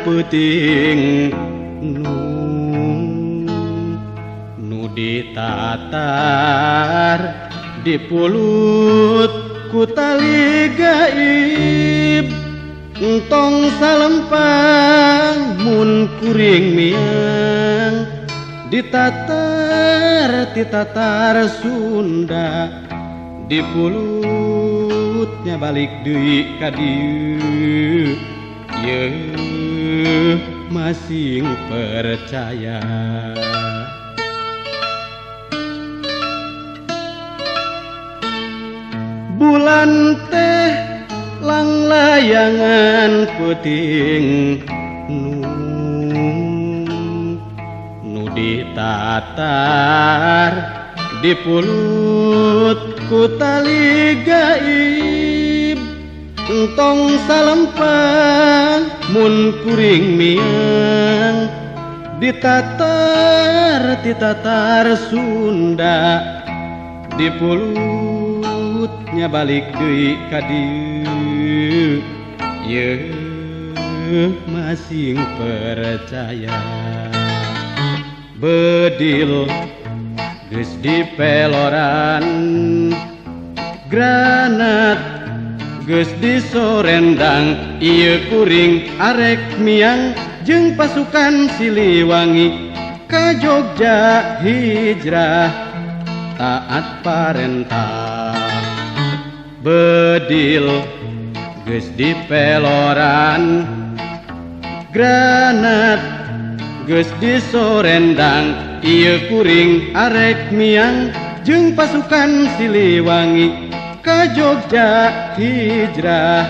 peuting nu ditatar dipulut ku tali gaib entong salempang mun kuring miang ditatar Sunda dipulutnya balik deui ka dieu ye masing percaya bulan teh lang layangan peuting nu ditatar dipulut ku tali gaib entong salempang mun kuring miang ditatar Sunda dipulutnya balik deui ka dieu ye masing percaya bedil geus dipeloran granat geus disorendang ieu kuring arek miang jeung pasukan Siliwangi ka Jogja hijrah taat parentah bedil geus dipeloran granat geus disorendang ieu kuring arek miang jeung pasukan Siliwangi ka Jogja hijrah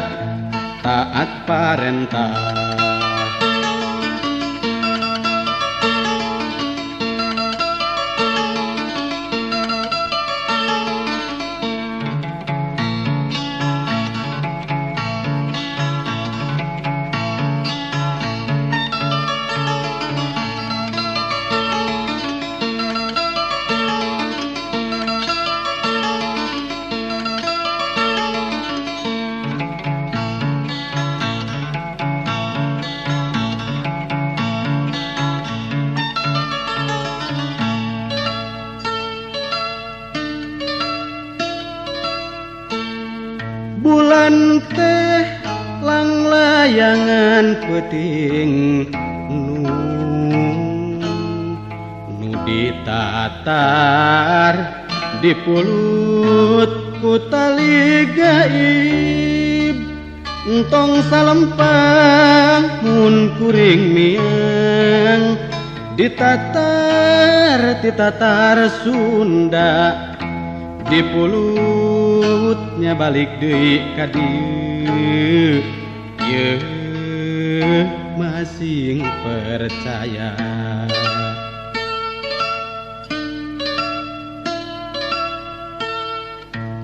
taat parentah bulan teh lang layangan peuting nu ditatar dipulut ku tali gaib entong salempang mun kuring miang ditatar Sunda dipulutnya balik deui ka dieu ye masing percaya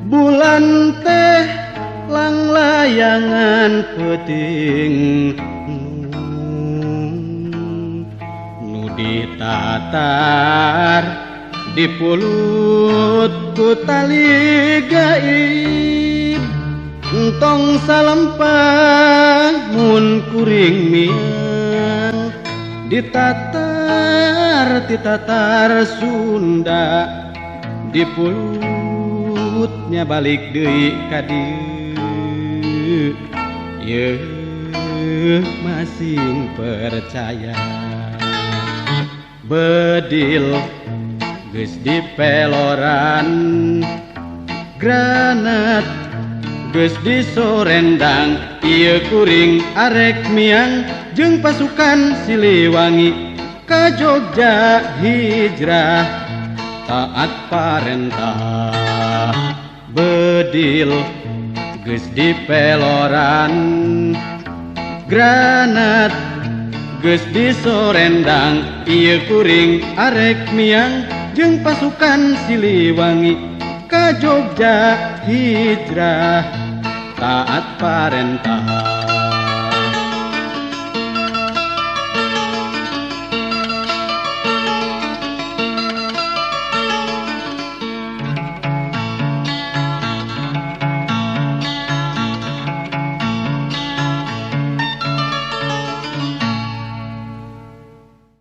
bulan teh lang layangan peuting nu ditatar dipulut ku tali gaib entong salempang mun kuring miang ditatar Sunda dipulutnya balik deui ka dieu ye masing percaya bedil geus dipeloran granat geus disorendang ieu kuring arek miang jeung pasukan Siliwangi ka Jogja hijrah taat parentah bedil geus dipeloran granat geus disorendang ieu kuring arek miang jeung pasukan Siliwangi ka Jogja hijrah taat parentah